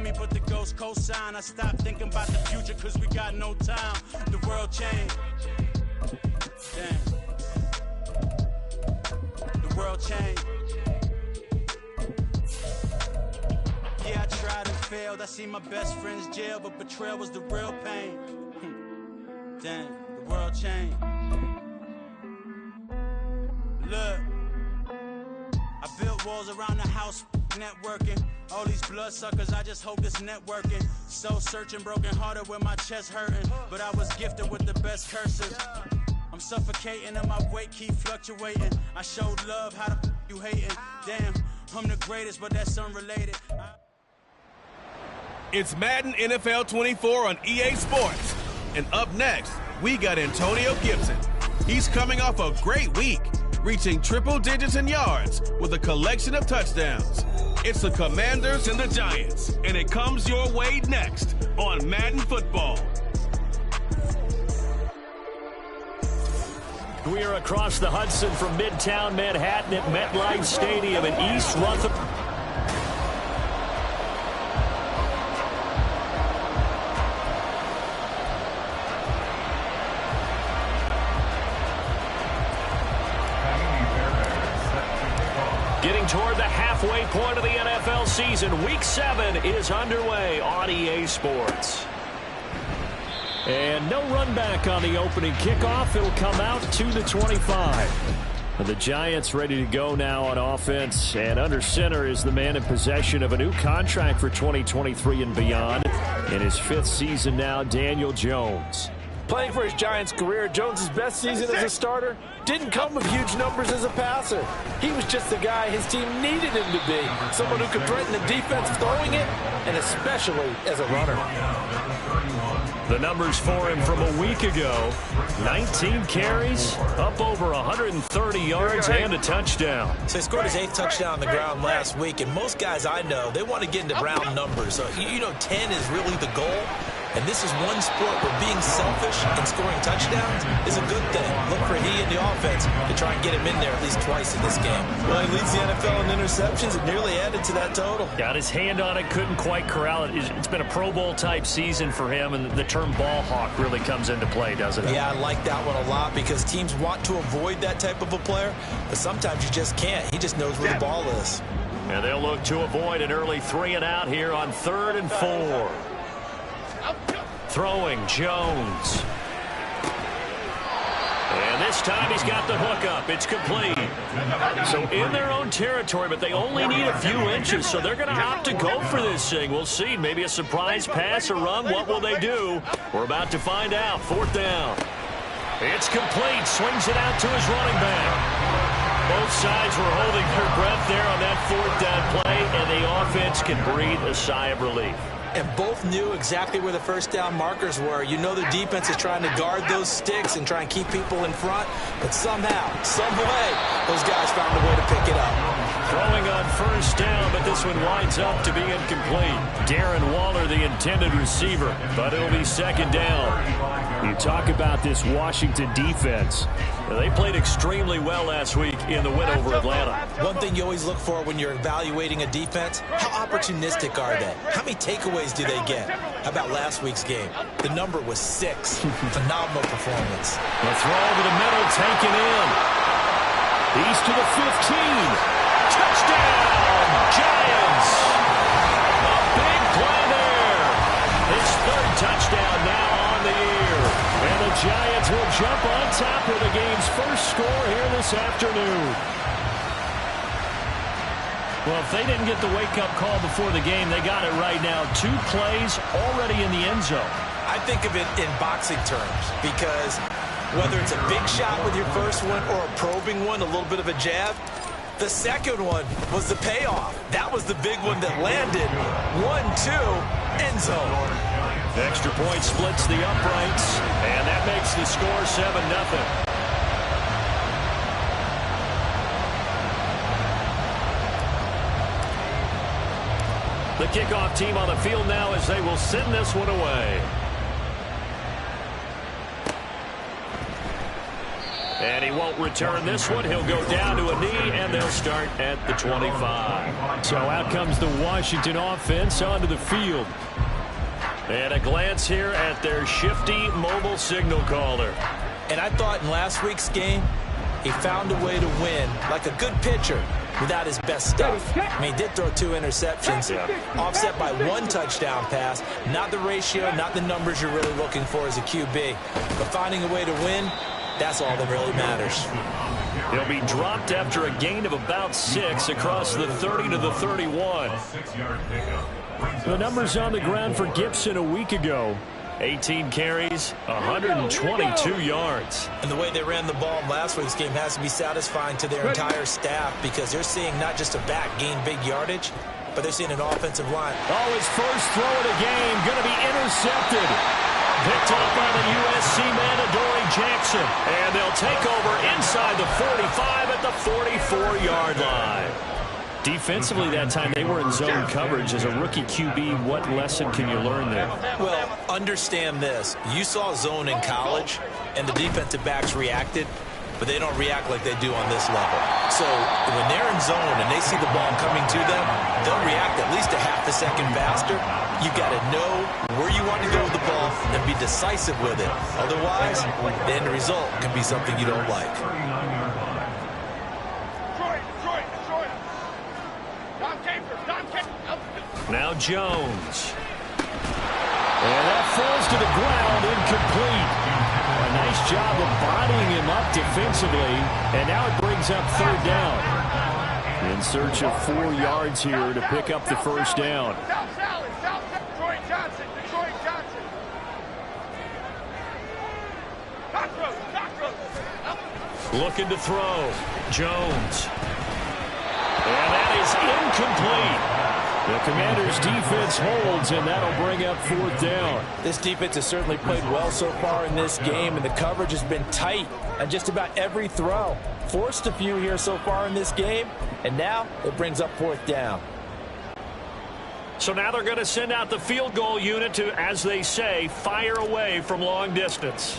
me, but the ghost cosign. I stopped thinking about the future cause we got no time. The world changed. Damn. The world changed. Yeah, I tried and failed. I see my best friends jail, but betrayal was the real pain. Damn, the world changed. Look, I built walls around the house, networking. All these bloodsuckers, I just hope this networking. Soul searching, broken hearted with my chest hurting. But I was gifted with the best curses. I'm suffocating and my weight keep fluctuating. I showed love, how the you hating? Damn, I'm the greatest, but that's unrelated. It's Madden NFL 24 on EA Sports. And up next, we got Antonio Gibson. He's coming off a great week, reaching triple digits in yards with a collection of touchdowns. It's the Commanders and the Giants, and it comes your way next on Madden Football. We are across the Hudson from Midtown Manhattan at MetLife Stadium in East Rutherford. Getting toward the halfway point of the NFL season, Week 7 is underway on EA Sports. And no run back on the opening kickoff. It'll come out to the 25. And the Giants ready to go now on offense. And under center is the man in possession of a new contract for 2023 and beyond. In his 5th season now, Daniel Jones. Playing for his Giants career, Jones' best season as a starter didn't come with huge numbers as a passer. He was just the guy his team needed him to be. Someone who could threaten the defense throwing it, and especially as a runner. The numbers for him from a week ago: 19 carries, up over 130 yards, and a touchdown. So he scored his 8th touchdown on the ground last week, and most guys I know, they want to get into round numbers. So, 10 is really the goal. And this is one sport where being selfish and scoring touchdowns is a good thing. Look for he and the offense to try and get him in there at least twice in this game. Well, he leads the NFL in interceptions. It nearly added to that total. Got his hand on it, couldn't quite corral it. It's been a Pro Bowl type season for him, and the term ball hawk really comes into play, doesn't it? Yeah, I like that one a lot because teams want to avoid that type of a player, but sometimes you just can't. He just knows where the ball is. And they'll look to avoid an early 3 and out here on 3rd and 4. Throwing, Jones. And this time he's got the hook up. It's complete. So in their own territory, but they only need a few inches, so they're going to opt to go for this thing. We'll see. Maybe a surprise pass or run. What will they do? We're about to find out. 4th down. It's complete. Swings it out to his running back. Both sides were holding their breath there on that 4th down play, and the offense can breathe a sigh of relief. And both knew exactly where the first down markers were. You know the defense is trying to guard those sticks and try and keep people in front. But somehow, some way, those guys found a way to pick it up. Throwing on 1st down, but this one winds up to be incomplete. Darren Waller, the intended receiver, but it'll be 2nd down. You talk about this Washington defense. They played extremely well last week in the win over Atlanta. One thing you always look for when you're evaluating a defense, how opportunistic are they? How many takeaways do they get? How about last week's game? The number was 6. Phenomenal performance. The throw over the middle, taken in. He's to the 15. Touchdown, Giants. A big play there. His 3rd touchdown now on the year. And the Giants will jump on top of the game's first score here this afternoon. Well, if they didn't get the wake-up call before the game, they got it right now. 2 plays already in the end zone. I think of it in boxing terms because whether it's a big shot with your first one or a probing one, a little bit of a jab, the second one was the payoff. That was the big one that landed. 1-2, end zone. The extra point splits the uprights, and that makes the score 7-0. The kickoff team on the field now as they will send this one away. And he won't return this one. He'll go down to a knee, and they'll start at the 25. So out comes the Washington offense onto the field. And a glance here at their shifty mobile signal caller. And I thought in last week's game, he found a way to win like a good pitcher without his best stuff. I mean, he did throw 2 interceptions, offset by 1 touchdown pass. Not the ratio, not the numbers you're really looking for as a QB. But finding a way to win, that's all that really matters. He'll be dropped after a gain of about 6 across the 30 to the 31. The numbers on the ground for Gibson a week ago. 18 carries, 122 yards. And the way they ran the ball in last week's game has to be satisfying to their entire staff because they're seeing not just a back gain big yardage, but they're seeing an offensive line. Oh, his first throw of the game going to be intercepted. Picked up by the USC man, Adoree Jackson. And they'll take over inside the 45 at the 44-yard line. Defensively that time, they were in zone coverage. As a rookie QB, what lesson can you learn there? Well, understand this. You saw zone in college, and the defensive backs reacted, but they don't react like they do on this level. So when they're in zone and they see the ball coming to them, they'll react at least a half a second faster. You got to know where you want to go with the ball and be decisive with it. Otherwise, the end result can be something you don't like. Now Jones. And that falls to the ground, incomplete. A nice job of bodying him up defensively. And now it brings up 3rd down. In search of 4 yards here to pick up the first down. Looking to throw. Jones. And that is incomplete. The Commanders' defense holds, and that'll bring up 4th down. This defense has certainly played well so far in this game, and the coverage has been tight on just about every throw. Forced a few here so far in this game, and now it brings up 4th down. So now they're going to send out the field goal unit to, as they say, fire away from long distance.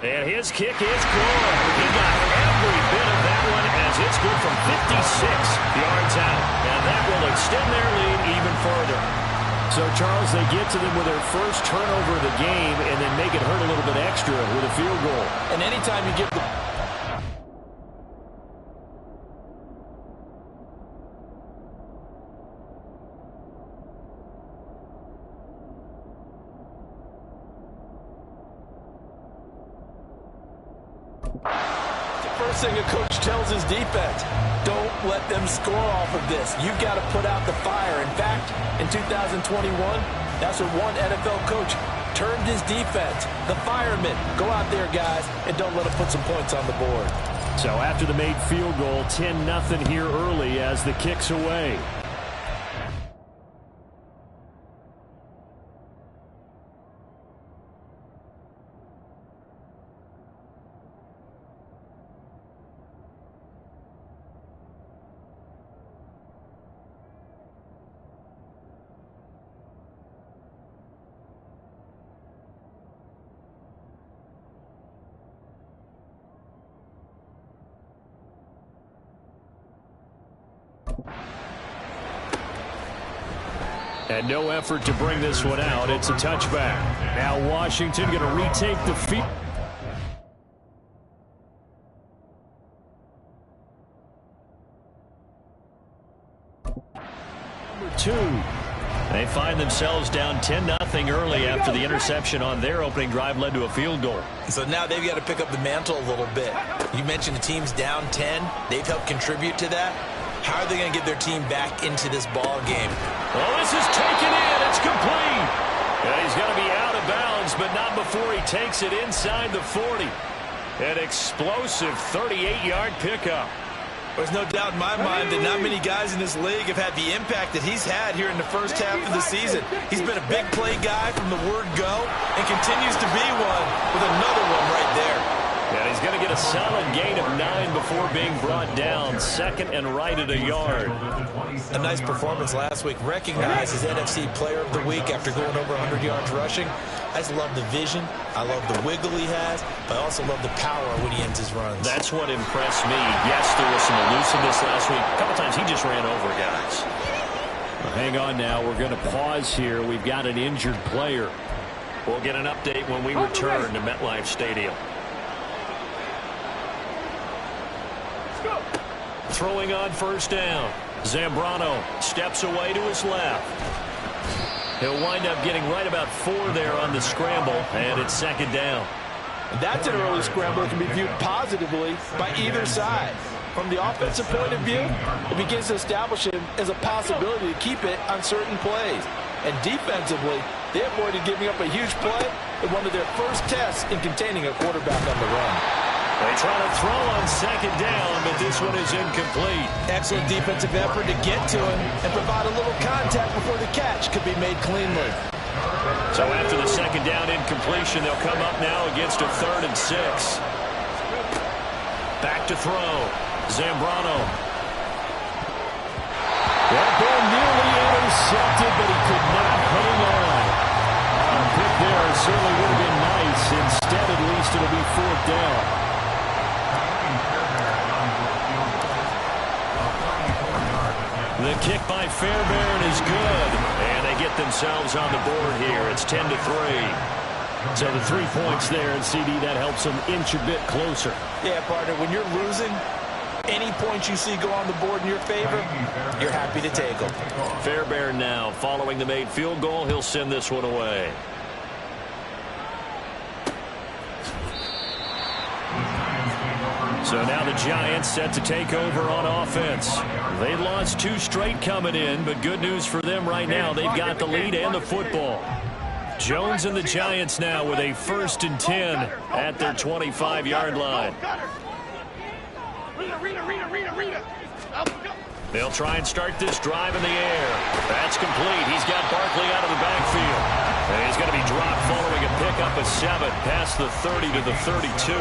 And his kick is good. He got every bit of that one as it's good from 56 yards out. And that will extend their lead even further. So, Charles, they get to them with their first turnover of the game and then make it hurt a little bit extra with a field goal. And anytime you give the first thing a coach tells his defense, don't let them score off of this. You've got to put out the fire. In fact, in 2021, that's what one NFL coach termed his defense, the firemen. Go out there, guys, and don't let them put some points on the board. So after the made field goal, 10-0 here early as the kick's away. And no effort to bring this one out. It's a touchback. Now Washington going to retake the field. Number 2. They find themselves down 10-0 early after the interception on their opening drive led to a field goal. So now they've got to pick up the mantle a little bit. You mentioned the team's down 10. They've helped contribute to that. How are they going to get their team back into this ball game? Well, this is taken in. It's complete. And he's going to be out of bounds, but not before he takes it inside the 40. An explosive 38-yard pickup. There's no doubt in my mind that not many guys in this league have had the impact that he's had here in the first half of the season. He's been a big play guy from the word go and continues to be one with another one right there. And he's He's going to get a solid gain of 9 before being brought down. Second and right at a yard. A nice performance last week. Recognized as NFC Player of the Week after going over 100 yards rushing. I just love the vision. I love the wiggle he has. But I also love the power when he ends his runs. That's what impressed me. Yes, there was some elusiveness last week. A couple times he just ran over guys. Well, hang on now. We're going to pause here. We've got an injured player. We'll get an update when we return to MetLife Stadium. Throwing on first down. Zambrano steps away to his left. He'll wind up getting right about 4 there on the scramble, and it's second down. That's an early scramble that can be viewed positively by either side. From the offensive point of view, it begins to establish him as a possibility to keep it on certain plays. And defensively, they avoided giving up a huge play in one of their first tests in containing a quarterback on the run. They try to throw on second down, but this one is incomplete. Excellent defensive effort to get to him and provide a little contact before the catch could be made cleanly. So after the second down incompletion, they'll come up now against a 3rd and 6. Back to throw. Zambrano. That ball nearly intercepted, but he could not hang on. A pick there certainly would have been nice. Instead, at least, it'll be 4th down. The kick by Fairbairn is good, and they get themselves on the board here. It's 10-3. So the 3 points there, and CD, that helps them inch a bit closer. Yeah, partner, when you're losing, any points you see go on the board in your favor, you're happy to take them. Fairbairn now, following the made field goal, he'll send this one away. So now the Giants set to take over on offense. They lost 2 straight coming in, but good news for them right now. They've got the lead and the football. Jones and the Giants now with a 1st and 10 at their 25-yard line. They'll try and start this drive in the air. That's complete. He's got Barkley out of the backfield. And he's going to be dropped following a pickup of 7 past the 30 to the 32.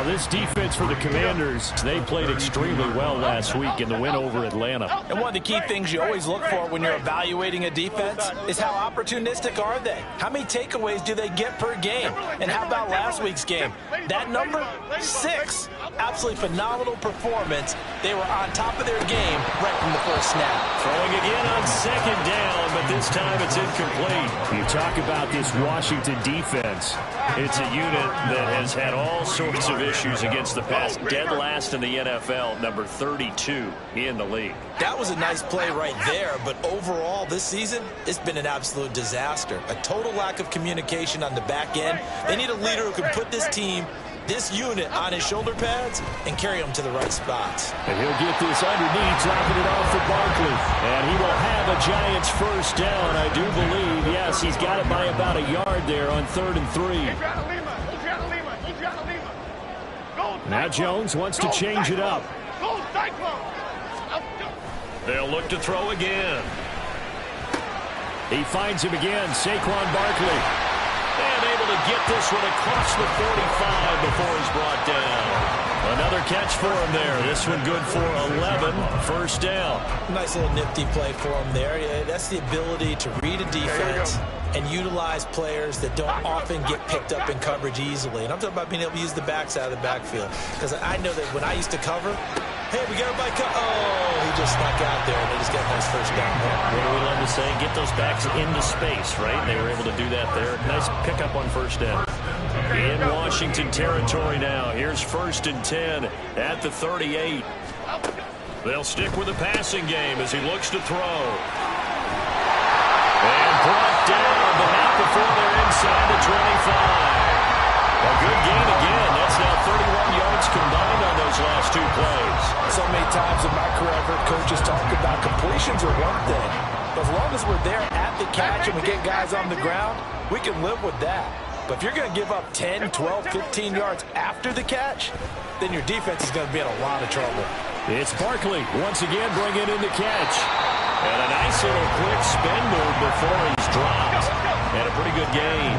This defense for the Commanders, they played extremely well last week in the win over Atlanta. And one of the key things you always look for when you're evaluating a defense is how opportunistic are they? How many takeaways do they get per game? And how about last week's game? That number, 6. Absolutely phenomenal performance. They were on top of their game right from the first snap. Throwing again on second down, but this time it's incomplete. You talk about this Washington defense. It's a unit that has had all sorts of issues against the pass. Dead last in the NFL, number 32 in the league. That was a nice play right there, but overall this season, it's been an absolute disaster. A total lack of communication on the back end. They need a leader who can put this team, this unit, on his shoulder pads and carry them to the right spots. And he'll get this underneath, dropping it off for Barkley. And he will have a Giants 1st down, I do believe. Yes, he's got it by about a yard there on 3rd and 3. Now Jones wants to change it up. They'll look to throw again. He finds him again, Saquon Barkley. And able to get this one across the 45 before he's brought down. Another catch for him there. This one good for 11. 1st down. Nice little nifty play for him there. Yeah, that's the ability to read a defense and utilize players that don't often get picked up in coverage easily. And I'm talking about being able to use the backs out of the backfield. Because I know that when I used to cover, hey, we got everybody he just snuck out there, and they just got a nice 1st down there. What do we love to say? Get those backs into space, right? They were able to do that there. Nice pickup on 1st down. In Washington territory now. Here's 1st and 10 at the 38. They'll stick with the passing game as he looks to throw. And brought down, but not before they're inside the 25. A good gain again. That's now 31 yards combined on those last 2 plays. So many times in my career, I've heard coaches talk about completions are one thing. But as long as we're there at the catch and we get guys on the ground, we can live with that. But if you're going to give up 10, 12, 15 yards after the catch, then your defense is going to be in a lot of trouble. It's Barkley once again bringing in the catch. And a nice little quick spin move before he's dropped. And a pretty good gain.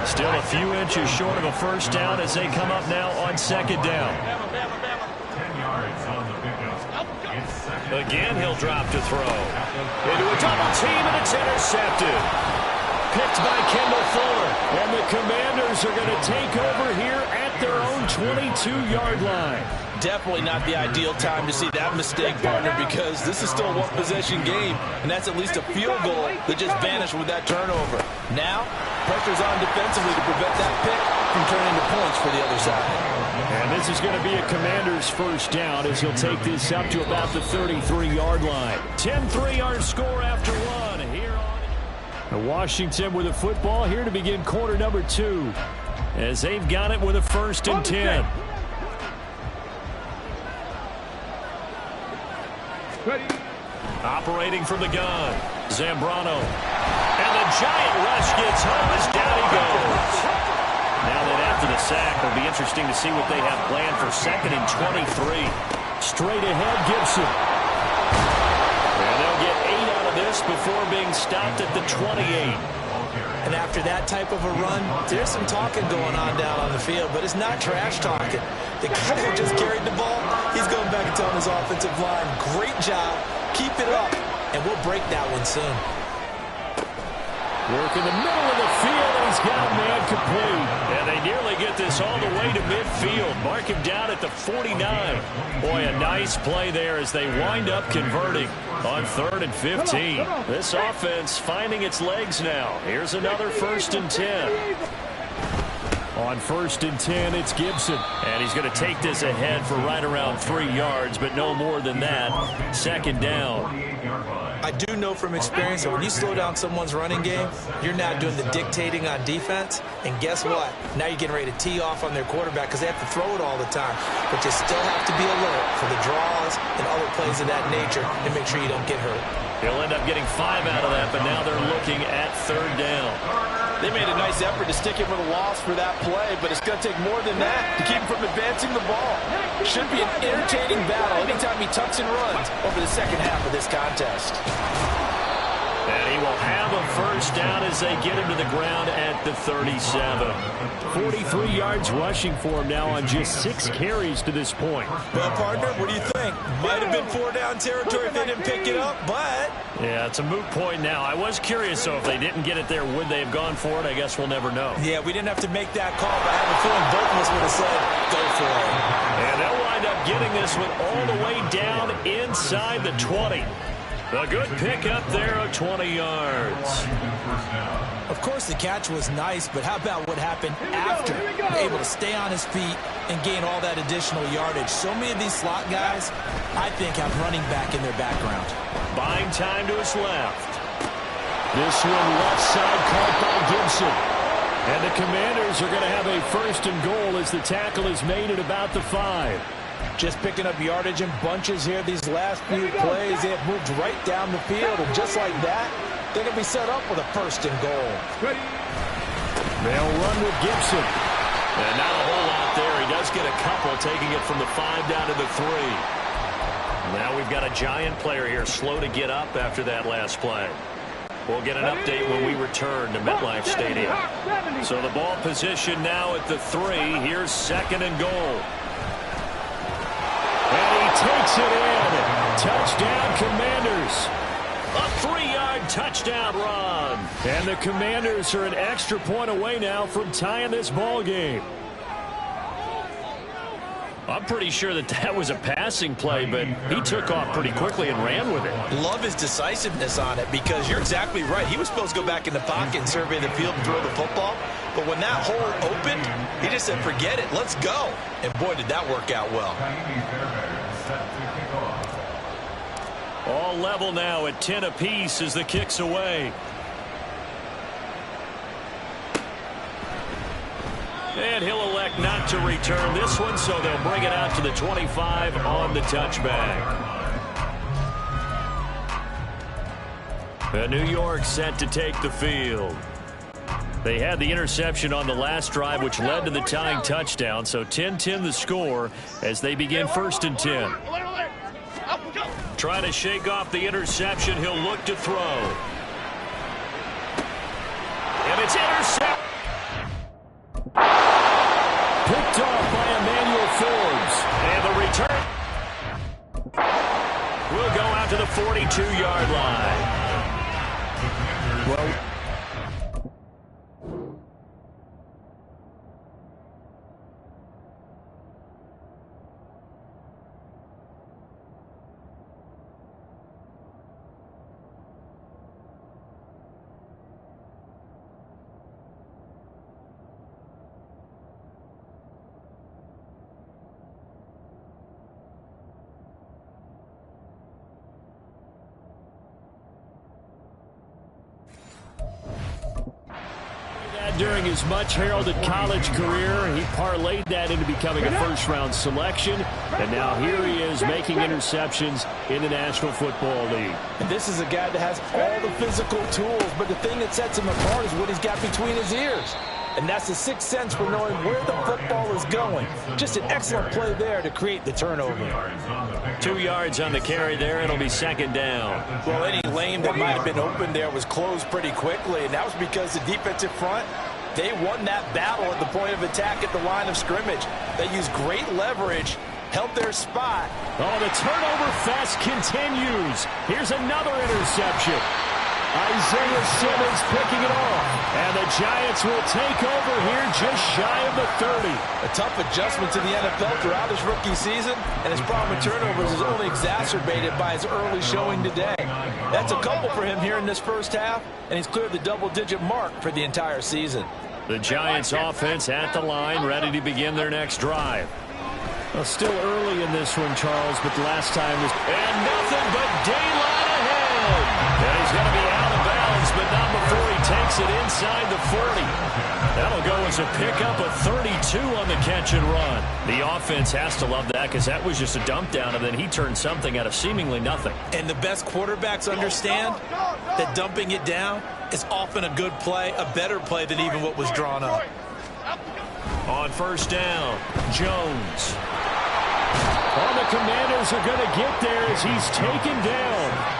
Still a few inches short of a first down as they come up now on second down. Again, he'll drop to throw. Into a double team, and it's intercepted. Picked by Kendall Fuller. And the Commanders are going to take over here at their own 22-yard line. Definitely not the ideal time to see that mistake, partner, because this is still a one-possession game, and that's at least a field goal that just vanished with that turnover. Now, pressure's on defensively to prevent that pick from turning into points for the other side. And this is going to be a Commander's first down as he'll take this up to about the 33-yard line. 10-3 our score after one here on Washington with the football here to begin quarter number 2 as they've got it with a 1st and 10. Ready. Operating from the gun, Zambrano. And the giant rush gets home as down he goes. Now that after the sack, it'll be interesting to see what they have planned for 2nd and 23. Straight ahead, Gibson. And they'll get 8 out of this before being stopped at the 28. And after that type of a run, there's some talking going on down on the field, but it's not trash talking. The guy who just carried the ball, he's going back and telling his offensive line, great job, keep it up, and we'll break that one soon. Work in the middle of the field, and he's got a man complete. And they nearly get this all the way to midfield. Mark him down at the 49. Boy, a nice play there as they wind up converting on 3rd and 15. This offense finding its legs now. Here's another 1st and 10. On 1st and 10, it's Gibson. And he's going to take this ahead for right around 3 yards, but no more than that. 2nd down. I do know from experience that when you slow down someone's running game, you're now doing the dictating on defense. And guess what? Now you're getting ready to tee off on their quarterback because they have to throw it all the time. But you still have to be alert for the draws and other plays of that nature and make sure you don't get hurt. He'll end up getting 5 out of that, but now they're looking at 3rd down. They made a nice effort to stick him with a loss for that play, but it's going to take more than that to keep him from advancing the ball. Should be an entertaining battle anytime he tucks and runs over the second half of this contest. And he will have a 1st down as they get him to the ground at the 37. 43 yards rushing for him now on just 6 carries to this point. Well, partner, what do you think? Might have been 4-down territory if they didn't pick it up, but... Yeah, it's a moot point now. I was curious, though, if they didn't get it there, would they have gone for it? I guess we'll never know. Yeah, we didn't have to make that call, but I have a feeling both of us would have said, go for it. And they'll wind up getting this one all the way down inside the 20. A good pickup there of 20 yards. Of course, the catch was nice, but how about what happened after? Able to stay on his feet and gain all that additional yardage. So many of these slot guys, I think, have running back in their background. Buying time to his left. This one left side caught by Gibson. And the Commanders are going to have a 1st and goal as the tackle is made at about the 5. Just picking up yardage in bunches here these last few plays. They have moved right down the field, and just like that, they're going to be set up with a 1st and goal. They'll run with Gibson. And not a whole lot there. He does get a couple, taking it from the 5 down to the 3. Now we've got a giant player here, slow to get up after that last play. We'll get an update when we return to MetLife Stadium. So the ball position now at the 3. Here's 2nd and goal. And he takes it in. Touchdown, Commanders. A 3-yard touchdown run. And the Commanders are an extra point away now from tying this ball game. I'm pretty sure that was a passing play, but he took off pretty quickly and ran with it. Love his decisiveness on it because you're exactly right. He was supposed to go back in the pocket and survey the field and throw the football. But when that hole opened, he just said, forget it, let's go. And boy, did that work out well. All level now at 10 apiece as the kick's away. And he'll elect not to return this one, so they'll bring it out to the 25 on the touchback. And New York set to take the field. They had the interception on the last drive, which led to the tying touchdown. So 10-10 the score as they begin 1st and 10. Trying to shake off the interception. He'll look to throw. And it's intercepted. the 42-yard line. Well, during his much-heralded college career, he parlayed that into becoming a first-round selection, and now here he is making interceptions in the National Football League. and this is a guy that has all the physical tools, but the thing that sets him apart is what he's got between his ears. And that's the sixth sense for knowing where the football is going. Just an excellent play there to create the turnover. 2 yards on the carry there. It'll be second down. Well, any lane that might have been open there was closed pretty quickly, and that was because the defensive front, they won that battle at the point of attack at the line of scrimmage. They used great leverage, held their spot. Oh, the turnover fest continues. Here's another interception. Isaiah Simmons picking it off. And the Giants will take over here just shy of the 30. A tough adjustment to the NFL throughout his rookie season, and his problem with turnovers is only exacerbated by his early showing today. That's a couple for him here in this first half, and he's cleared the double-digit mark for the entire season. The Giants offense at the line, ready to begin their next drive. Well, still early in this one, Charles, but the last time was... And nothing but daylight ahead. And he's going to be out of bounds, but not before he takes it inside the 40. That'll go as a pickup of 32 on the catch and run. The offense has to love that because that was just a dump down, and then he turned something out of seemingly nothing. And the best quarterbacks understand that dumping it down is often a good play, a better play than even what was drawn up. On first down, Jones. All the Commanders are going to get there as he's taken down.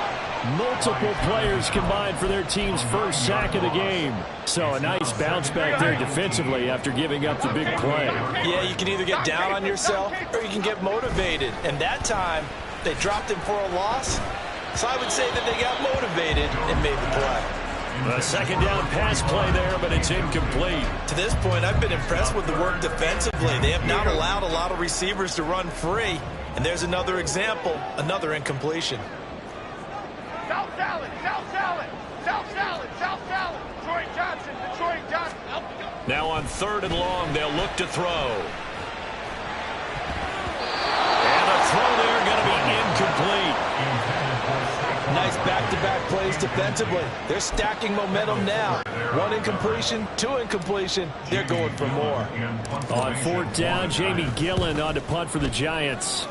Multiple players combined for their team's first sack of the game. So a nice bounce back there defensively after giving up the big play. Yeah, you can either get down on yourself or you can get motivated. And that time, they dropped him for a loss. So I would say that they got motivated and made the play. A second down pass play there, but it's incomplete. To this point, I've been impressed with the work defensively. They have not allowed a lot of receivers to run free. And there's another example, another incompletion. South Salad, South Salad, South Salad, South Salad. Detroit Johnson, Detroit Johnson. Now on third and long, they'll look to throw. And the throw there going to be incomplete. Nice back-to-back plays defensively. They're stacking momentum now. One incompletion, two incompletion. They're going for more. On fourth down, Jamie Gillen on to punt for the Giants.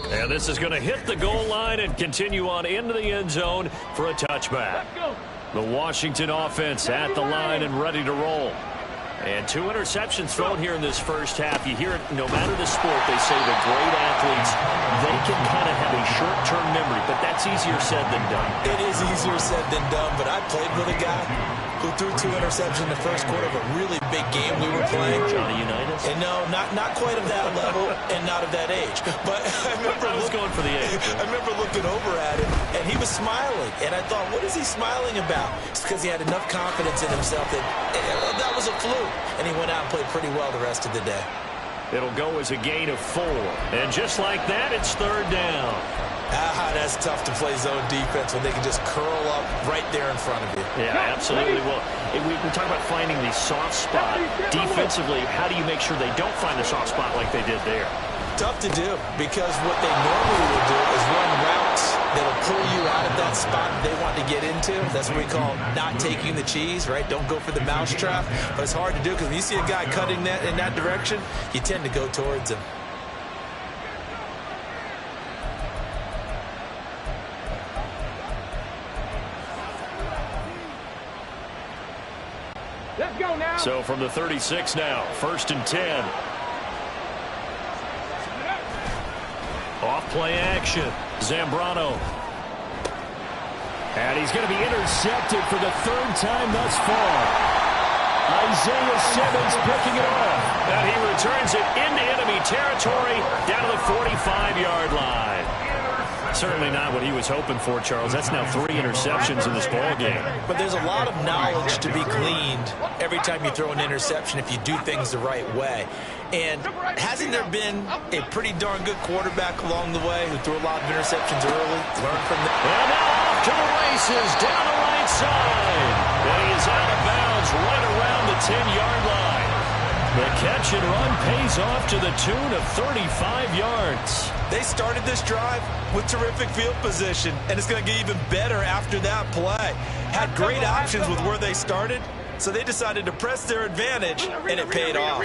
And this is going to hit the goal line and continue on into the end zone for a touchback. The Washington offense at the line and ready to roll. And 2 interceptions thrown here in this first half. You hear it no matter the sport, they say the great athletes, they can kind of have a short-term memory, but that's easier said than done. It is easier said than done, but I played with a guy who threw 2 interceptions in the first quarter of a really big game we were playing. Johnny Unitas? And no, not quite of that level and not of that age. But I was going for the age. I remember looking over at him, and he was smiling. And I thought, what is he smiling about? It's because he had enough confidence in himself that that was a fluke. And he went out and played pretty well the rest of the day. It'll go as a gain of 4. And just like that, it's third down. That's tough to play zone defense when they can just curl up right there in front of you. Yeah, absolutely. Well, we talk about finding the soft spot. Defensively, how do you make sure they don't find the soft spot like they did there? Tough to do, because what they normally will do is run routes that'll pull you out of that spot they want to get into. That's what we call not taking the cheese, right? Don't go for the mousetrap. But it's hard to do because when you see a guy cutting that in that direction, you tend to go towards him. Let's go now. So from the 36 now, 1st and 10. Off play action. Zambrano. And he's going to be intercepted for the 3rd time thus far. Isaiah Simmons picking it off. And he returns it into enemy territory down to the 45-yard line. Certainly not what he was hoping for, Charles. That's now 3 interceptions in this ball game. But there's a lot of knowledge to be gleaned every time you throw an interception if you do things the right way. And hasn't there been a pretty darn good quarterback along the way who threw a lot of interceptions early? Learn from that. And now off to the races down the right side. And he is out of bounds right around the 10-yard line. The catch and run pays off to the tune of 35 yards. They started this drive with terrific field position, and it's going to get even better after that play. Had great options with where they started, so they decided to press their advantage, and it paid off.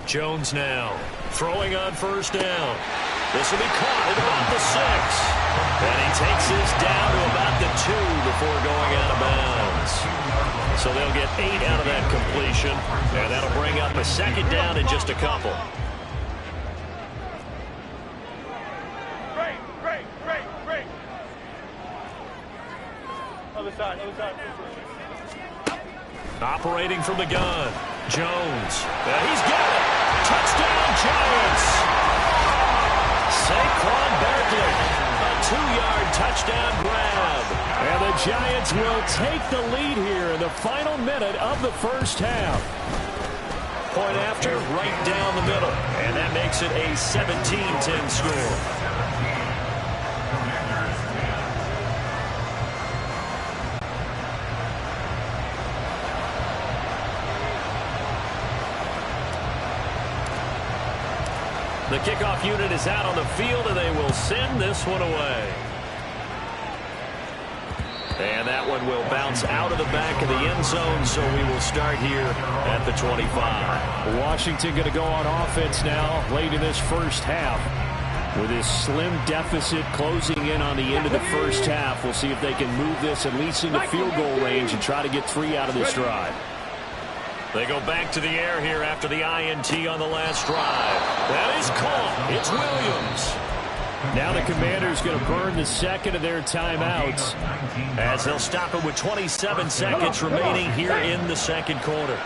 Jones now throwing on first down. This will be caught at about the 6. And he takes this down to about the 2 before going out of bounds. So they'll get 8 out of that completion, and that'll bring up a second down in just a couple. Great. Other side. Operating from the gun, Jones. He's got it. Touchdown, Giants. Saquon Barkley, a 2-yard touchdown grab. And the Giants will take the lead here in the final minute of the first half. Point after, right down the middle. And that makes it a 17-10 score. The kickoff unit is out on the field, and they will send this one away. And that one will bounce out of the back of the end zone, so we will start here at the 25. Washington going to go on offense now late in this first half. With this slim deficit closing in on the end of the first half, we'll see if they can move this at least into field goal range and try to get 3 out of this drive. They go back to the air here after the INT on the last drive. That is caught. It's Williams. Now the Commanders going to burn the second of their timeouts, as they'll stop it with 27 seconds remaining here in the second quarter.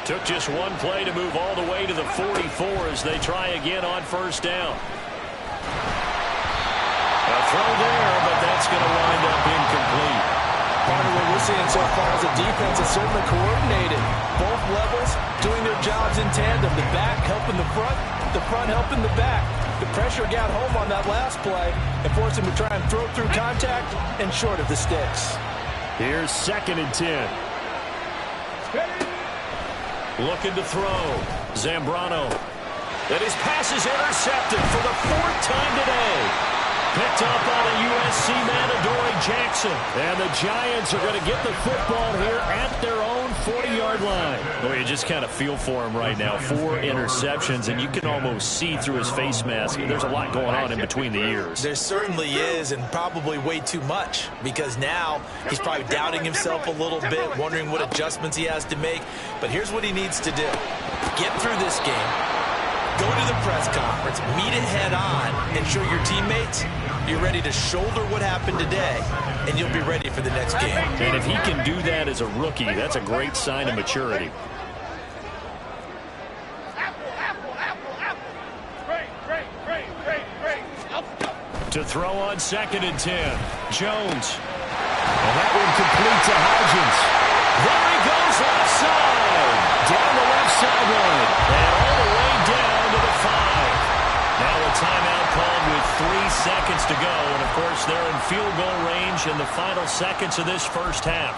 Took just one play to move all the way to the 44 as they try again on first down. A throw there, but that's going to wind up incomplete. Part of what we're seeing so far is the defense is certainly coordinated. Both levels doing their jobs in tandem. The back helping the front helping the back. The pressure got home on that last play and forced him to try and throw through contact and short of the sticks. Here's 2nd and 10. Looking to throw. Zambrano. And his pass is intercepted for the 4th time today. Picked up on a USC man, Adoree Jackson. And the Giants are going to get the football here at their own 40-yard line. Well, you just kind of feel for him right now. 4 interceptions, and you can almost see through his face mask. There's a lot going on in between the ears. There certainly is, and probably way too much, because now he's probably doubting himself a little bit, wondering what adjustments he has to make. But here's what he needs to do. Get through this game. Go to the press conference, meet it head on, and show your teammates you're ready to shoulder what happened today, and you'll be ready for the next game. And if he can do that as a rookie, that's a great sign of maturity. To throw on 2nd and 10, Jones. And that one complete to Hodgins. There he goes left side. Down the left sideline. And all the way down to the 5. Now a timeout called with 3 seconds to go. And, of course, they're in field goal range in the final seconds of this first half.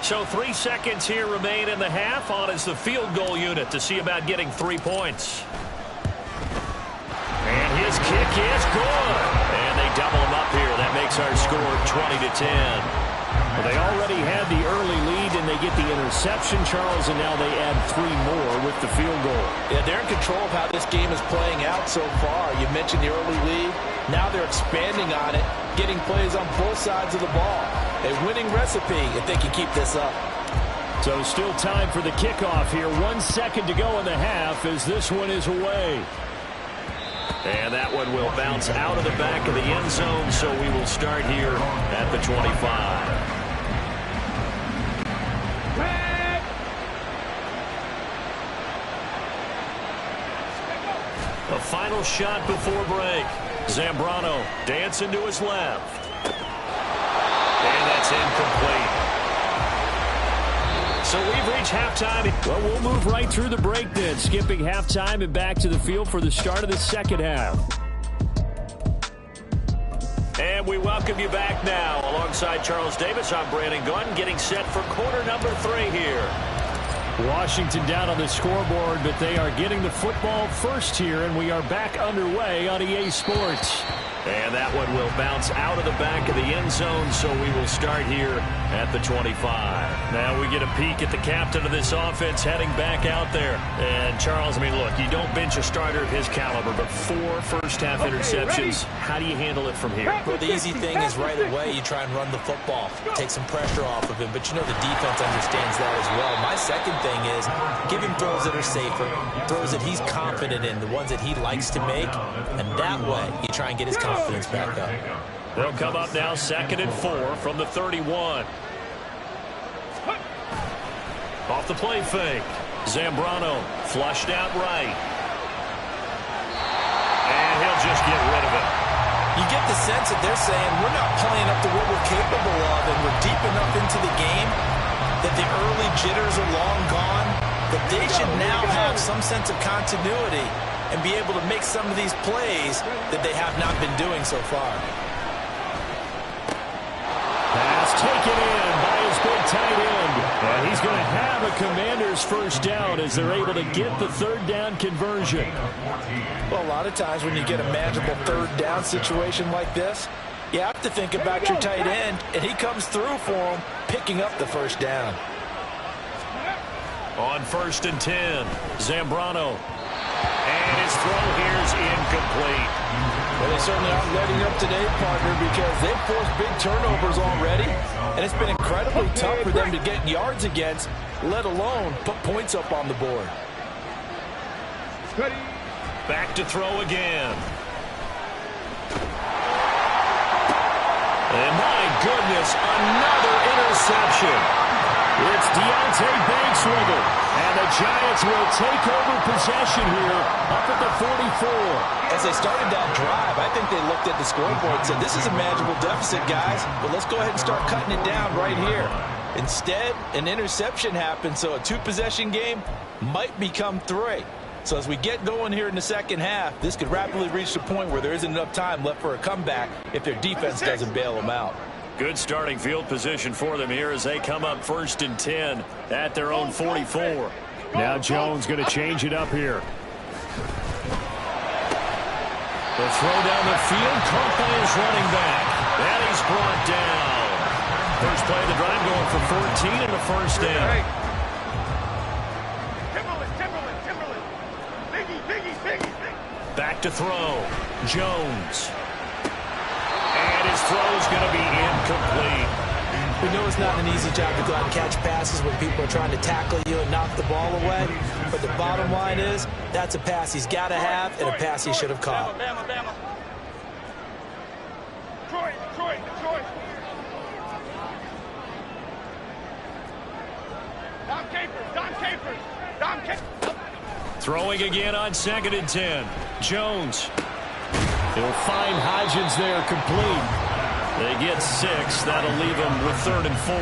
So 3 seconds here remain in the half. On is the field goal unit to see about getting 3 points. And his kick is good. And they double him up here. That makes our score 20-10. Well, they already had the early lead, and they get the interception, Charles, and now they add 3 more with the field goal. Yeah, they're in control of how this game is playing out so far. You mentioned the early lead. Now they're expanding on it, getting plays on both sides of the ball. A winning recipe if they can keep this up. So still time for the kickoff here. 1 second to go in the half as this one is away. And that one will bounce out of the back of the end zone, so we will start here at the 25. A final shot before break. Zambrano dancing to his left. And that's incomplete. So we've reached halftime. Well, we'll move right through the break then, skipping halftime and back to the field for the start of the second half. And we welcome you back now. Alongside Charles Davis, I'm Brandon Gunn, getting set for quarter number 3 here. Washington down on the scoreboard, but they are getting the football first here, and we are back underway on EA Sports. And that one will bounce out of the back of the end zone, so we will start here at the 25. Now we get a peek at the captain of this offense heading back out there. And, Charles, I mean, look, you don't bench a starter of his caliber, but 4 first-half interceptions. How do you handle it from here? Well, the easy thing is right away you try and run the football, take some pressure off of him, but you know the defense understands that as well. My second thing is give him throws that are safer, throws that he's confident in, the ones that he likes to make, and that way you try and get his confidence back up. They'll come up now 2nd and 4 from the 31. Off the play fake. Zambrano flushed out right. And he'll just get rid of it. You get the sense that they're saying we're not playing up to what we're capable of, and we're deep enough into the game that the early jitters are long gone, that they should now have some sense of continuity and be able to make some of these plays that they have not been doing so far. Pass taken in by his big tight end. And he's going to have a Commander's first down as they're able to get the third down conversion. Well, a lot of times when you get a manageable third down situation like this, you have to think about your tight end, and he comes through for him, picking up the first down. On 1st and 10, Zambrano. And his throw here is incomplete. Well, they certainly aren't letting up today, partner, because they've forced big turnovers already, and it's been incredibly tough for them to get yards against, let alone put points up on the board. Back to throw again. And my goodness, another interception. It's Deontay Banks with it. And the Giants will take over possession here up at the 44. As they started that drive, I think they looked at the scoreboard and said, this is a manageable deficit, guys, but let's go ahead and start cutting it down right here. Instead, an interception happened, so a 2-possession game might become 3. So as we get going here in the second half, this could rapidly reach the point where there isn't enough time left for a comeback if their defense doesn't bail them out. Good starting field position for them here as they come up 1st and 10 at their own 44. Now Jones going to change it up here. The throw down the field, caught by his running back. And he's brought down. First play of the drive going for 14 and a first down. Back to throw. Jones. And his throw is going to be incomplete. We know it's not an easy job to go out and catch passes when people are trying to tackle you and knock the ball away. But the bottom line is, that's a pass he's got to have and a pass he should have caught. Throwing again on 2nd and 10. Jones. He'll find Hodgins there complete. They get 6. That'll leave him with 3rd and 4.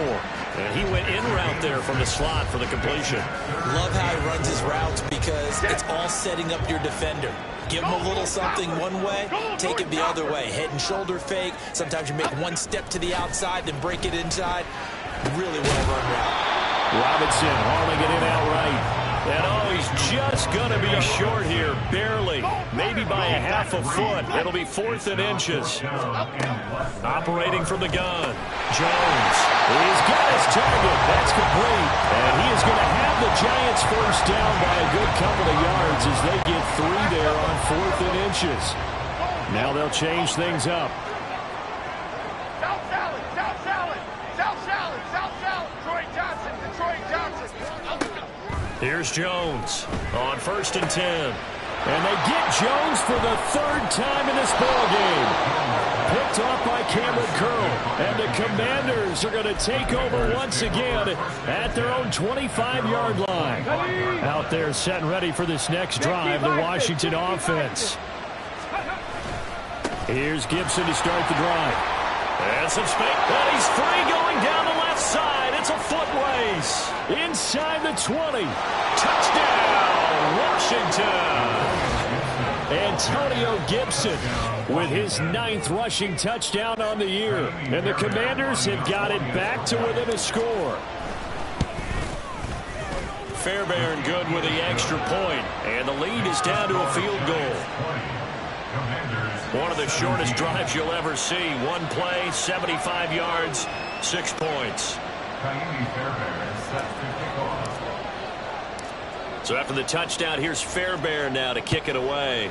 And he went in route there from the slot for the completion. Love how he runs his routes because it's all setting up your defender. Give him a little something one way, take it the other way. Head and shoulder fake. Sometimes you make one step to the outside, then break it inside. Really well-run route. Robinson hauling it in outright. And oh, he's just going to be short here, barely, maybe by a half a foot. It'll be 4th and inches. Operating from the gun, Jones. He's got his target. That's complete. And he is going to have the Giants first down by a good couple of yards as they get 3 there on 4th and inches. Now they'll change things up. South salad, South salad, South salad, South salad. Troy Johnson, Detroit Johnson. Here's Jones on 1st and 10. And they get Jones for the 3rd time in this ball game. picked off by Cameron Curl. And the Commanders are going to take over once again at their own 25-yard line. Out there set and ready for this next drive, the Washington offense. Here's Gibson to start the drive. And some space. And he's free going down the left side. It's a foot race. Inside the 20. Touchdown, Washington. Antonio Gibson with his 9th rushing touchdown on the year. And the Commanders have got it back to within a score. Fairbairn good with the extra point. And the lead is down to a field goal. One of the shortest drives you'll ever see. One play, 75 yards, 6 points. So after the touchdown, here's Fairbairn now to kick it away.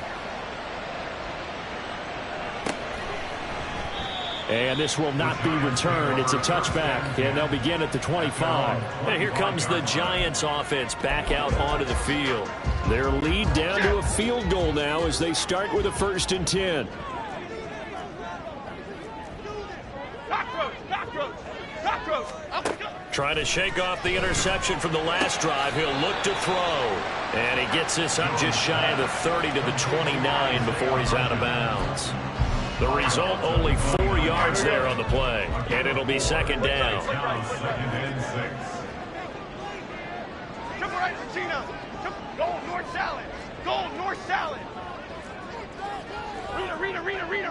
And this will not be returned. It's a touchback, and they'll begin at the 25. And here comes the Giants offense back out onto the field. Their lead down to a field goal now as they start with a 1st and 10. Trying to shake off the interception from the last drive. He'll look to throw. And he gets this up just shy of the 30 to the 29 before he's out of bounds. The result, only 4 yards there on the play. And it'll be 2nd down. Triple right, Regina. Goal, north salad. Goal, north salad.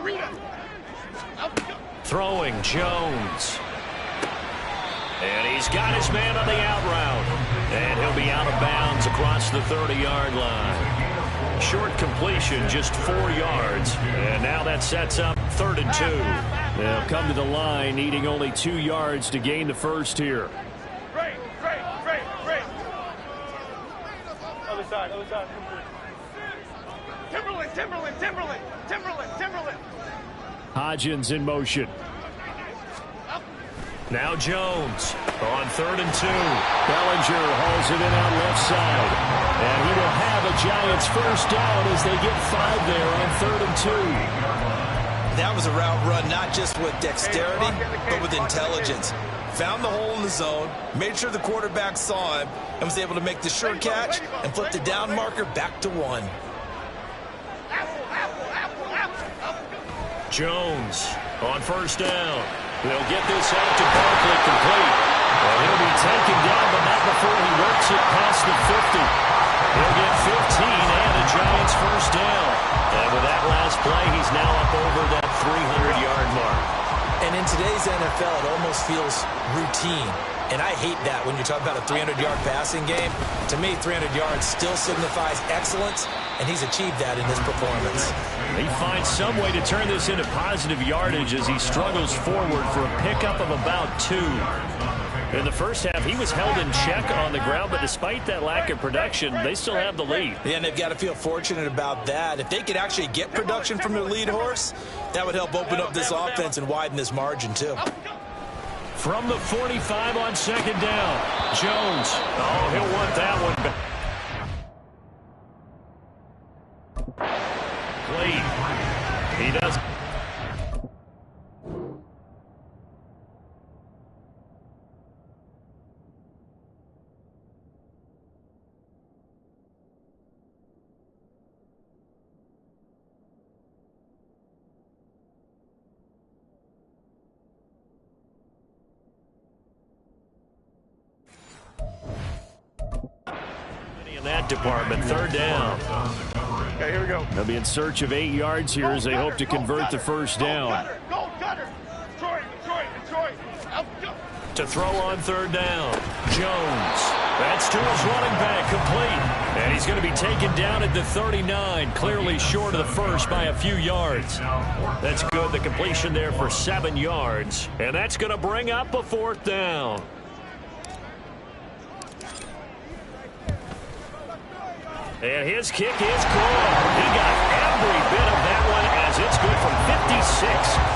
Rita. Throwing, Jones. And he's got his man on the out route. And he'll be out of bounds across the 30-yard line. Short completion, just 4 yards. And now that sets up 3rd and 2. They'll come to the line, needing only 2 yards to gain the first here. Great. Other side. Timberland. Hodgins in motion. Now Jones on 3rd and 2. Bellinger hauls it in on left side. And he will have a Giants first down as they get 5 there on 3rd and 2. That was a route run not just with dexterity, but with intelligence. Found the hole in the zone, made sure the quarterback saw him, and was able to make the sure catch and flip the down marker back to 1. Jones on 1st down. They'll get this out to Barkley complete. And he'll be taken down, but not before he works it past the 50. He'll get 15 and a Giants first down. And with that last play, he's now up over that 300-yard mark. And in today's NFL, it almost feels routine. And I hate that when you're talking about a 300-yard passing game. To me, 300 yards still signifies excellence, and he's achieved that in this performance. He finds some way to turn this into positive yardage as he struggles forward for a pickup of about 2. In the first half, he was held in check on the ground, but despite that lack of production, they still have the lead. Yeah, and they've got to feel fortunate about that. If they could actually get production from their lead horse, that would help open up this offense and widen this margin, too. From the 45 on 2nd down, Jones. Oh, he'll want that one back. He does. In that department, 3rd down. Okay, here we go. They'll be in search of 8 yards here as they hope to convert the first down. Go, Cutter. Detroit. To throw on 3rd down, Jones. That's to his running back, complete. And he's going to be taken down at the 39, clearly short of the first by a few yards. That's good, the completion there for 7 yards. And that's going to bring up a 4th down. And his kick is good. He got every bit of that one as it's good from 56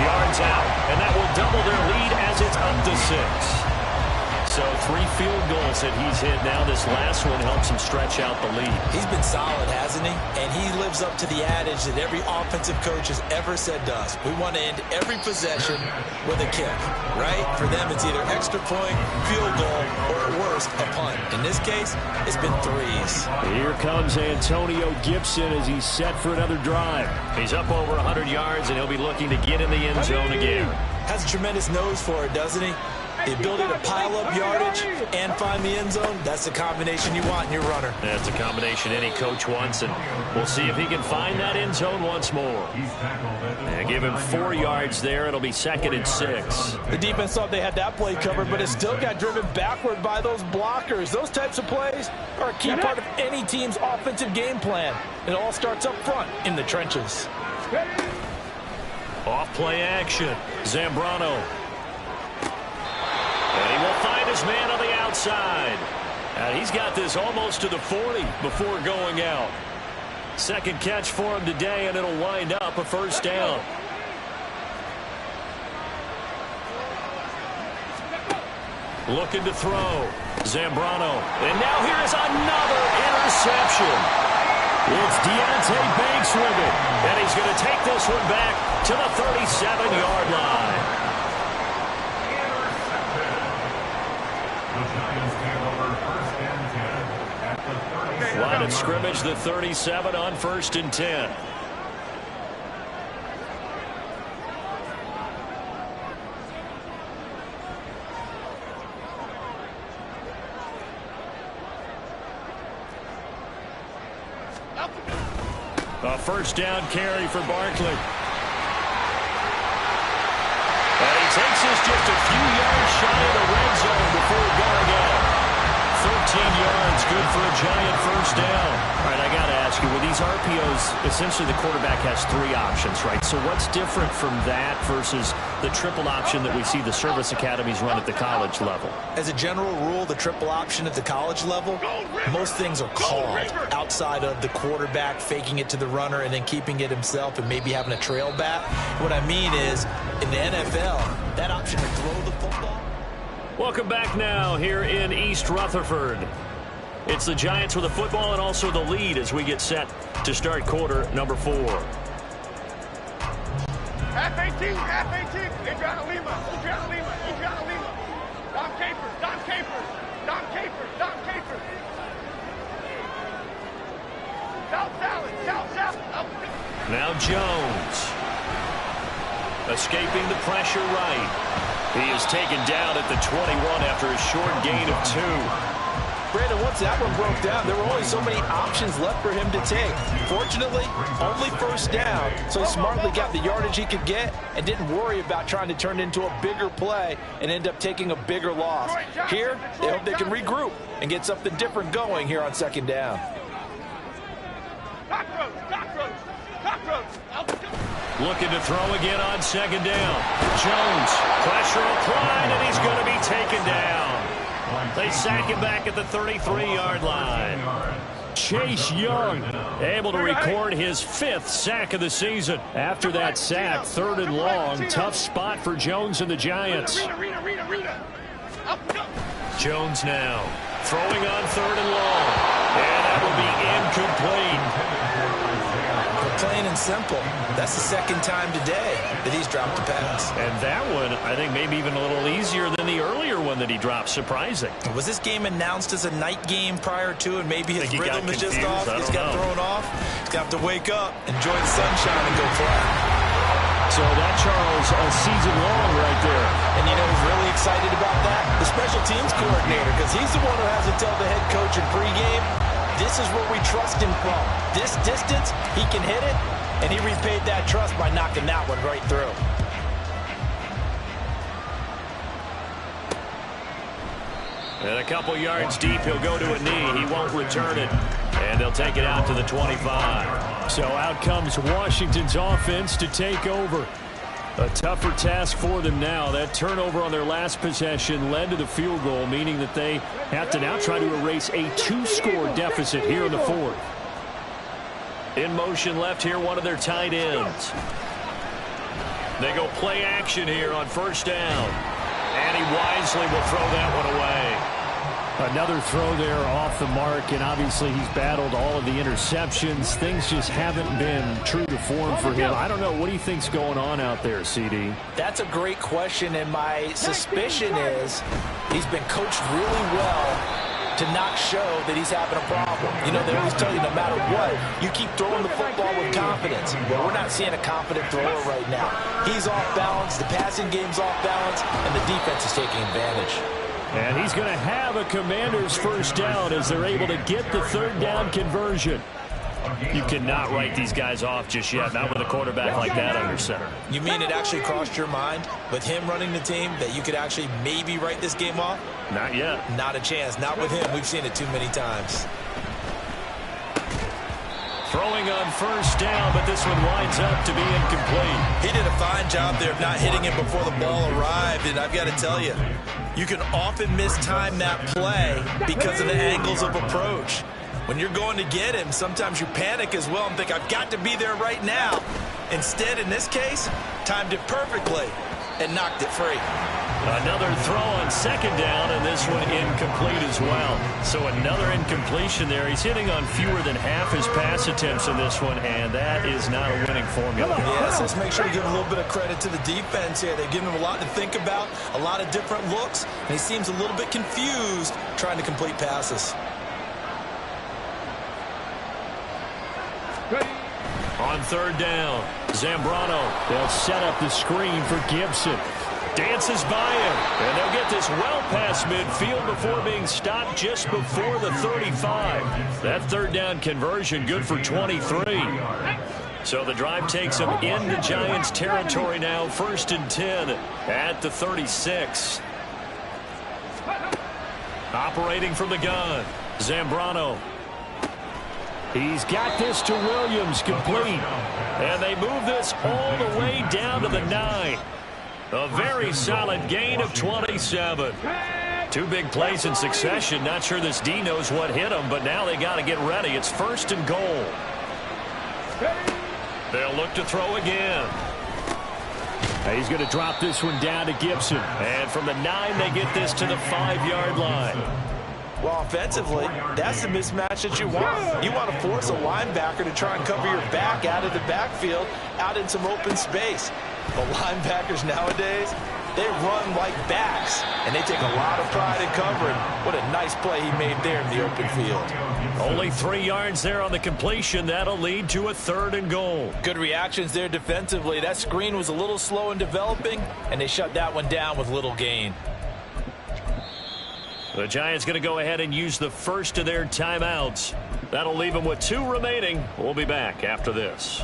yards out. And that will double their lead as it's up to 6. So 3 field goals that he's hit now. This last one helps him stretch out the lead. He's been solid, hasn't he? And he lives up to the adage that every offensive coach has ever said to us. We want to end every possession with a kick, right? For them, it's either extra point, field goal, or at worst, a punt. In this case, it's been 3s. Here comes Antonio Gibson as he's set for another drive. He's up over 100 yards, and he'll be looking to get in the end zone again. Has a tremendous nose for it, doesn't he? The ability to pile up yardage and find the end zone, that's the combination you want in your runner. That's a combination any coach wants, and we'll see if he can find that end zone once more. And give him 4 yards there. It'll be 2nd and 6. The defense thought they had that play covered, but it still got driven backward by those blockers. Those types of plays are a key part of any team's offensive game plan. It all starts up front in the trenches. Off play action. Zambrano. And he will find his man on the outside. And he's got this almost to the 40 before going out. 2nd catch for him today, and it'll wind up a 1st down. Looking to throw. Zambrano. And now here is another interception. It's Deontay Banks with it. And he's going to take this one back to the 37-yard line. Line of scrimmage, the 37 on 1st and 10. A 1st down carry for Barkley. And he takes this just a few yards shy of the red zone before going out. 13 yards, good for a Giant 1st down. All right, I got to ask you, with these RPOs, essentially the quarterback has 3 options, right? So what's different from that versus the triple option that we see the service academies run at the college level? As a general rule, the triple option at the college level, most things are called outside of the quarterback faking it to the runner and then keeping it himself and maybe having a trail back. What I mean is, in the NFL, that option to throw the football. Welcome back now here in East Rutherford. It's the Giants with the football and also the lead as we get set to start quarter number 4. Half 18, half 18. Adriana Lima, Adriana Lima, Adriana Lima. Dom Capers, Dom Capers, Dom Capers, Dom Capers. South Salad, South Salad. Now Jones. Escaping the pressure right. He is taken down at the 21 after a short gain of 2. Brandon, once that one broke down, there were only so many options left for him to take. Fortunately, only 1st down, so he smartly got the yardage he could get and didn't worry about trying to turn it into a bigger play and end up taking a bigger loss. Here, they hope they can regroup and get something different going here on 2nd down. Cockroach, cockroach, cockroach. Looking to throw again on 2nd down. Jones, pressure applied, and he's going to be taken down. They sack him back at the 33-yard line. Chase Young able to record his 5th sack of the season. After that sack, 3rd and long, tough spot for Jones and the Giants. Jones now throwing on 3rd and long. And that will be incomplete. Plain and simple. That's the 2nd time today that he's dropped a pass. And that one, I think, maybe even a little easier than the earlier one that he dropped. Surprising. Was this game announced as a night game prior to, and maybe his rhythm is just off? He's got thrown off. He's got to wake up, enjoy the sunshine, and go flat. So that, Charles, a season long right there. And you know who's really excited about that? The special teams coordinator, because he's the one who has to tell the head coach in pregame, this is where we trust him from. This distance, he can hit it, and he repaid that trust by knocking that one right through. And a couple yards deep, he'll go to a knee. He won't return it. And they'll take it out to the 25. So out comes Washington's offense to take over. A tougher task for them now. That turnover on their last possession led to the field goal, meaning that they have to now try to erase a 2-score deficit here in the 4th. In motion left here, one of their tight ends. They go play action here on 1st down. And he wisely will throw that one away. Another throw there off the mark, and obviously he's battled all of the interceptions. Things just haven't been true to form for him. I don't know. What do you think's going on out there, CD? That's a great question, and my suspicion is he's been coached really well to not show that he's having a problem. You know, they always tell you no matter what, you keep throwing the football with confidence. Well, we're not seeing a confident thrower right now. He's off balance, the passing game's off balance, and the defense is taking advantage. And he's going to have a Commanders first down as they're able to get the third down conversion. You cannot write these guys off just yet, not with a quarterback like that under center. You mean it actually crossed your mind with him running the team that you could actually maybe write this game off? Not yet. Not a chance. Not with him. We've seen it too many times. Throwing on first down, but this one winds up to be incomplete. He did a fine job there of not hitting him before the ball arrived, and I've got to tell you, you can often mistime that play because of the angles of approach. When you're going to get him, sometimes you panic as well and think, I've got to be there right now. Instead, in this case, timed it perfectly and knocked it free. Another throw on second down, and this one incomplete as well. So another incompletion there. He's hitting on fewer than half his pass attempts in this one, and that is not a winning formula. Yes, let's make sure we give a little bit of credit to the defense here. They're giving him a lot to think about, a lot of different looks, and he seems a little bit confused trying to complete passes. On third down, Zambrano. They'll set up the screen for Gibson. Dances by him, and they'll get this well past midfield before being stopped just before the 35. That third down conversion good for 23. So the drive takes them into Giants territory now, 1st and 10 at the 36. Operating from the gun, Zambrano. He's got this to Williams, complete. And they move this all the way down to the 9. A very solid gain of 27. Two big plays in succession. Not sure this D knows what hit him, but now they got to get ready. It's 1st and goal. They'll look to throw again. He's going to drop this one down to Gibson. And from the 9, they get this to the 5-yard line. Well, offensively, that's the mismatch that you want. You want to force a linebacker to try and cover your back out of the backfield, out in some open space. But linebackers nowadays, they run like backs, and they take a lot of pride in covering. What a nice play he made there in the open field. Only 3 yards there on the completion. That'll lead to a 3rd and goal. Good reactions there defensively. That screen was a little slow in developing, and they shut that one down with little gain. The Giants going to go ahead and use the first of their timeouts. That'll leave them with 2 remaining. We'll be back after this.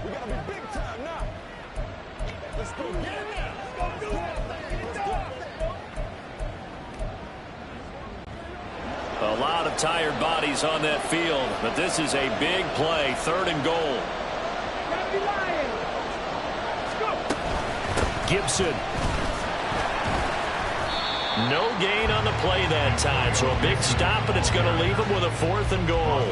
We gotta be big time now. Let's go get it now. Let's go do it. A lot of tired bodies on that field, but this is a big play. 3rd and goal. Gibson. No gain on the play that time, so a big stop, and it's going to leave them with a 4th and goal.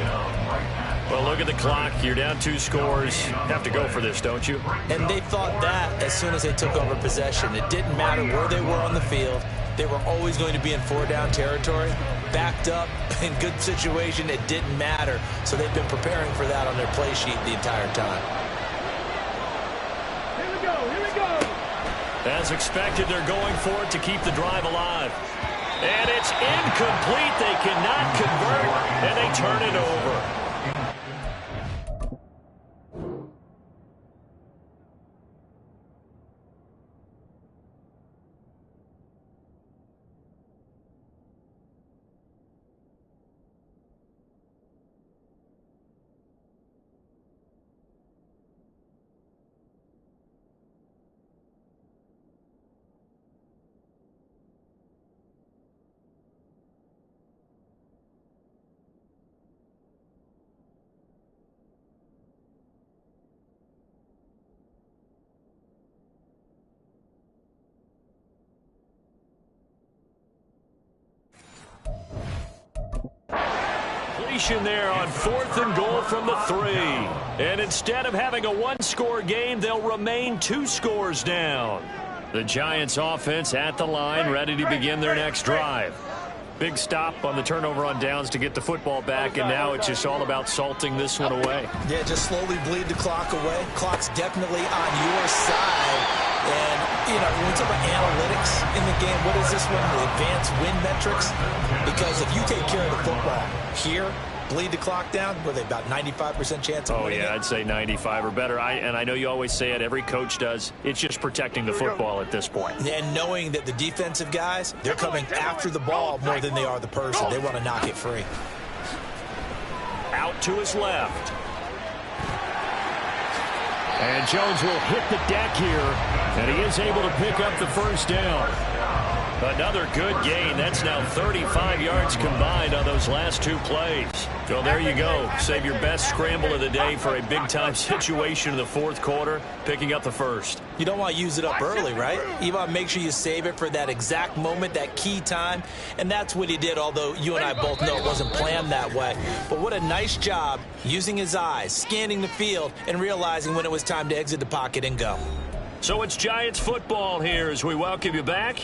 Well, look at the clock. You're down 2 scores. Have to go for this, don't you? And they thought that as soon as they took over possession. It didn't matter where they were on the field. They were always going to be in 4-down territory. Backed up, in good situation, it didn't matter. So they've been preparing for that on their play sheet the entire time. As expected, they're going for it to keep the drive alive. And it's incomplete. They cannot convert, and they turn it over. situation there on 4th and goal from the 3. And instead of having a one-score game, they'll remain 2 scores down. The Giants offense at the line, ready to begin their next drive. Big stop on the turnover on downs to get the football back, and now it's just all about salting this one away. Yeah, just slowly bleed the clock away. Clock's definitely on your side. And, you know, when we talk about analytics in the game, what is this one? The advanced win metrics? Because if you take care of the football here, bleed the clock down, were they about 95% chance of winning it? I'd say 95 or better. And I know you always say it, every coach does. It's just protecting the football at this point. And knowing that the defensive guys, they're coming after the ball more than they are the person. They want to knock it free. Out to his left. And Jones will hit the deck here, and he is able to pick up the first down. Another good gain. That's now 35 yards combined on those last 2 plays. So there you go. Save your best scramble of the day for a big-time situation in the 4th quarter, picking up the first. You don't want to use it up early, right? You want to make sure you save it for that exact moment, that key time. And that's what he did, although you and I both know it wasn't planned that way. But what a nice job using his eyes, scanning the field, and realizing when it was time to exit the pocket and go. So it's Giants football here as we welcome you back.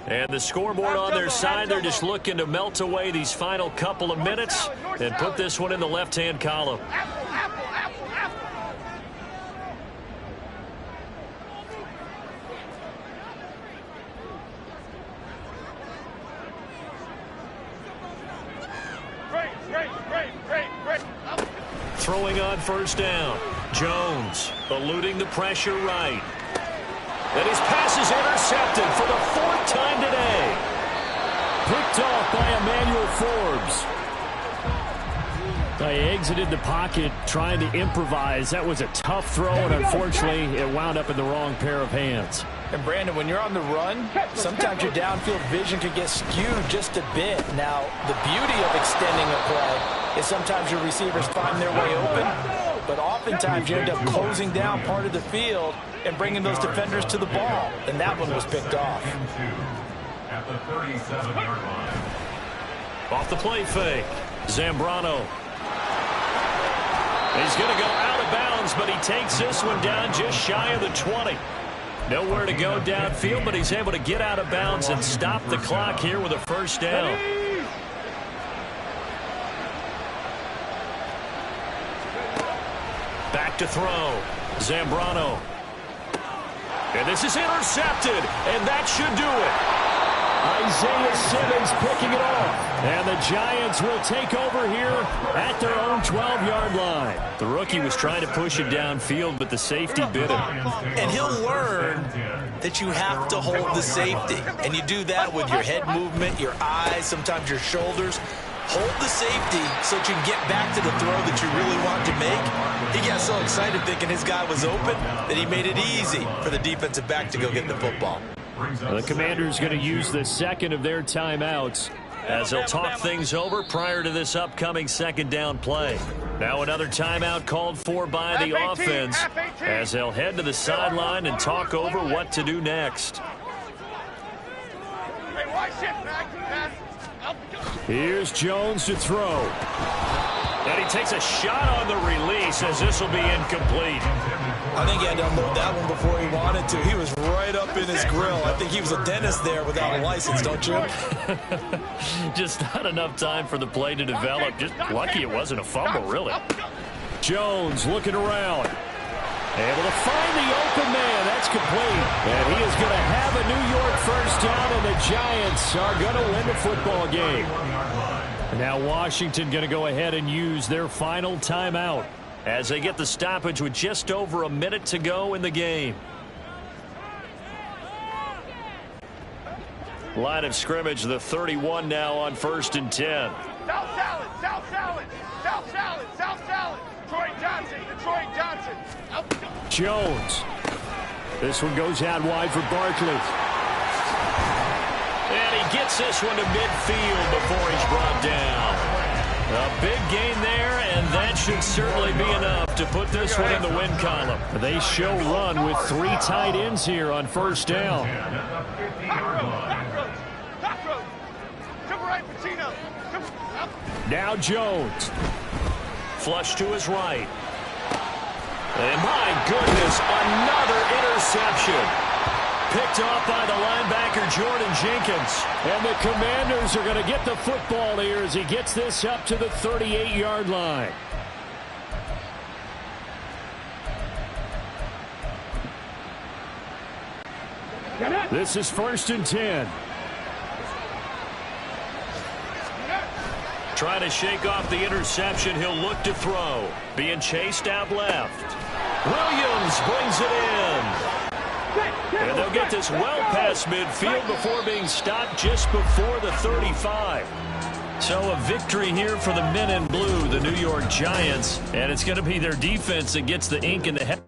And the scoreboard on their side, they're just looking to melt away these final couple of minutes and put this one in the left-hand column. Throwing on first down. Jones eluding the pressure right. And his pass is intercepted for the 4th time today. Picked off by Emmanuel Forbes. He exited the pocket trying to improvise. That was a tough throw, and unfortunately, it wound up in the wrong pair of hands. And, Brandon, when you're on the run, sometimes your downfield vision can get skewed just a bit. Now, the beauty of extending a play is sometimes your receivers find their way open, but oftentimes you end up closing down part of the field and bringing those defenders to the ball. And that one was picked off. At the 37-yard line. Off the play fake. Zambrano. He's going to go out of bounds, but he takes this one down just shy of the 20. Nowhere to go downfield, but he's able to get out of bounds and stop the clock here with a first down. Back to throw. Zambrano. And this is intercepted, and that should do it. Isaiah Simmons picking it off. And the Giants will take over here at their own 12-yard line. The rookie was trying to push it downfield, but the safety bit him. And he'll learn that you have to hold the safety. And you do that with your head movement, your eyes, sometimes your shoulders. Hold the safety so that you can get back to the throw that you really want to make. He got so excited thinking his guy was open that he made it easy for the defensive back to go get the football. The Commanders going to use the second of their timeouts as they'll talk things over prior to this upcoming second down play. Now another timeout called for by the offense as they'll head to the sideline and talk over what to do next. Here's Jones to throw. And he takes a shot on the release as this will be incomplete. I think he had to unload that one before he wanted to. He was right up in his grill. I think he was a dentist there without a license, don't you? Just not enough time for the play to develop. Just lucky it wasn't a fumble, really. Jones looking around. Able to find the open man. That's complete. And he is going to have a New York first down, and the Giants are going to win the football game. Now Washington going to go ahead and use their final timeout as they get the stoppage with just over a minute to go in the game. Line of scrimmage, the 31 now on 1st and 10. South salad, south salad, south salad, south salad. Troy Johnson, Detroit Johnson. Jones. This one goes out wide for Barkley. And he gets this one to midfield before he's brought down. A big gain there, and that should certainly be enough to put this one in the win column. They show run with 3 tight ends here on first down. right, Pacino. Come up. Now Jones. Flush to his right. And my goodness, another interception. Picked off by the linebacker, Jordan Jenkins. And the Commanders are going to get the football here as he gets this up to the 38-yard line. This is 1st and 10. Trying to shake off the interception. He'll look to throw. Being chased out left. Williams brings it in. And they'll get this well past midfield before being stopped just before the 35. So a victory here for the men in blue, the New York Giants. And it's going to be their defense that gets the ink in the head.